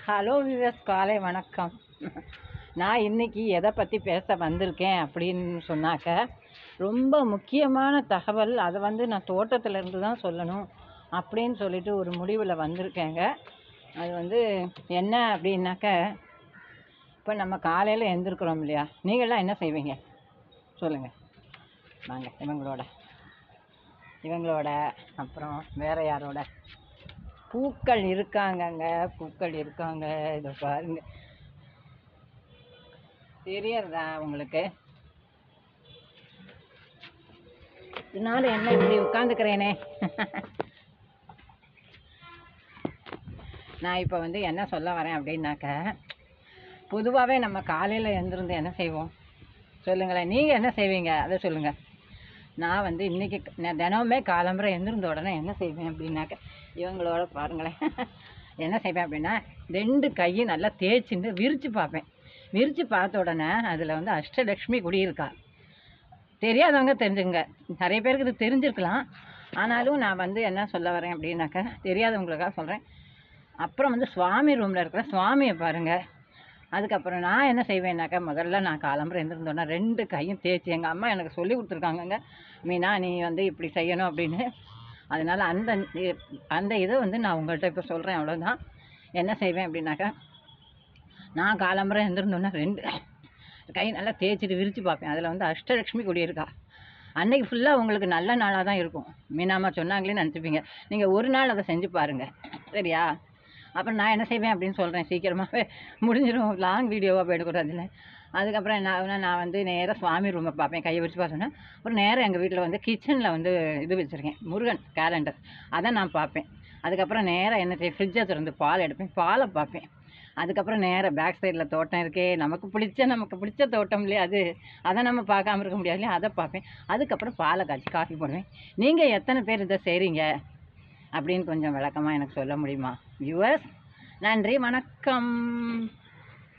Hello விவஸ், காலை வணக்கம். நான் இன்றைக்கி எதை பற்றி பேச வந்திருக்கேன் அப்படின்னு சொன்னாக்க, ரொம்ப முக்கியமான தகவல். அதை நான் தோட்டத்திலேருந்து தான் சொல்லணும் அப்படின்னு சொல்லிட்டு ஒரு முடிவில் வந்திருக்கேங்க. அது என்ன அப்படின்னாக்க, இப்போ நம்ம காலையில் எழுந்திருக்கிறோம் இல்லையா, நீங்களாம் என்ன செய்வீங்க சொல்லுங்கள். வாங்க, இவங்களோட அப்புறம் வேறு யாரோட பூக்கள் இருக்காங்கங்க. இதை பாருங்க, தெரியறதா உங்களுக்கு? இதனால என்ன இப்படி உட்காந்துக்கிறேனே. நான் இப்போ என்ன சொல்ல வரேன் அப்படின்னாக்க, பொதுவாகவே நம்ம காலையில் எழுந்திருந்து என்ன செய்வோம் சொல்லுங்களேன். நீங்கள் என்ன செய்வீங்க அதை சொல்லுங்கள். நான் இன்றைக்கி தினமுமே காலம்புரை எழுந்திருந்த உடனே என்ன செய்வேன் அப்படின்னாக்க, இவங்களோட பாருங்களேன். என்ன செய்வேன் அப்படின்னா, 2 கையும் நல்லா தேய்ச்சின்னு விரித்து பார்ப்பேன். விரித்து பார்த்த உடனே அதில் அஷ்டலக்ஷ்மி குடியிருக்கா. தெரியாதவங்க தெரிஞ்சுங்க. நிறைய பேருக்கு இது தெரிஞ்சிருக்கலாம். ஆனாலும் நான் என்ன சொல்ல வரேன் அப்படின்னாக்கா, தெரியாதவங்களுக்காக சொல்கிறேன். அப்புறம் சுவாமி ரூமில் இருக்கிற சுவாமியை பாருங்கள். அதுக்கப்புறம் நான் என்ன செய்வேன்னாக்கா, முதல்ல நான் காலம்புரை எழுந்திருந்தோன்னா 2 கையும் தேய்ச்சி, எங்கள் அம்மா எனக்கு சொல்லி கொடுத்துருக்காங்கங்க, மீனா நீ இப்படி செய்யணும் அப்படின்னு. அதனால் அந்த இதை நான் உங்கள்கிட்ட இப்போ சொல்கிறேன், அவ்வளோதான். என்ன செய்வேன் அப்படின்னாக்கா, நான் காலம்புரை எழுந்திருந்தோன்னா 2 கை நல்லா தேய்ச்சிட்டு விரித்து பார்ப்பேன். அதில் அஷ்டலக்ஷ்மி குடியிருக்கா. அன்றைக்கி ஃபுல்லாக உங்களுக்கு நல்ல நாளாக தான் இருக்கும். மீனாம்மா சொன்னாங்களேன்னு நினச்சிப்பீங்க. நீங்கள் ஒரு நாள் அதை செஞ்சு பாருங்கள், சரியா? அப்புறம் நான் என்ன செய்வேன் அப்படின்னு சொல்கிறேன், சீக்கிரமாகவே முடிஞ்சிடும், லாங் வீடியோவாக போயிடக்கூடாதுன்னு. அதுக்கப்புறம் நான் நேராக சுவாமி ரூமை பார்ப்பேன், கையை வச்சு பார்த்தோன்னா. அப்புறம் நேராக எங்கள் வீட்டில் கிச்சனில் இது வச்சுருக்கேன், முருகன் கேலண்டர், அதை நான் பார்ப்பேன். அதுக்கப்புறம் நேராக என்ன செய்ய, ஃப்ரிட்ஜை திறந்து பால் எடுப்பேன், பாலை பார்ப்பேன். அதுக்கப்புறம் நேராக பேக் சைடில் தோட்டம் இருக்கே, நமக்கு பிடிச்ச தோட்டம் இல்லையா அது, அதை நம்ம பார்க்காம இருக்க முடியாது இல்லையா, அதை பார்ப்பேன். அதுக்கப்புறம் பாலை காய்ச்சி காஃபி போடுவேன். நீங்கள் எத்தனை பேர் இதை செய்கிறீங்க அப்படின்னு கொஞ்சம் விளக்கமாக எனக்கு சொல்ல முடியுமா வியூவர்ஸ்? நன்றி, வணக்கம்.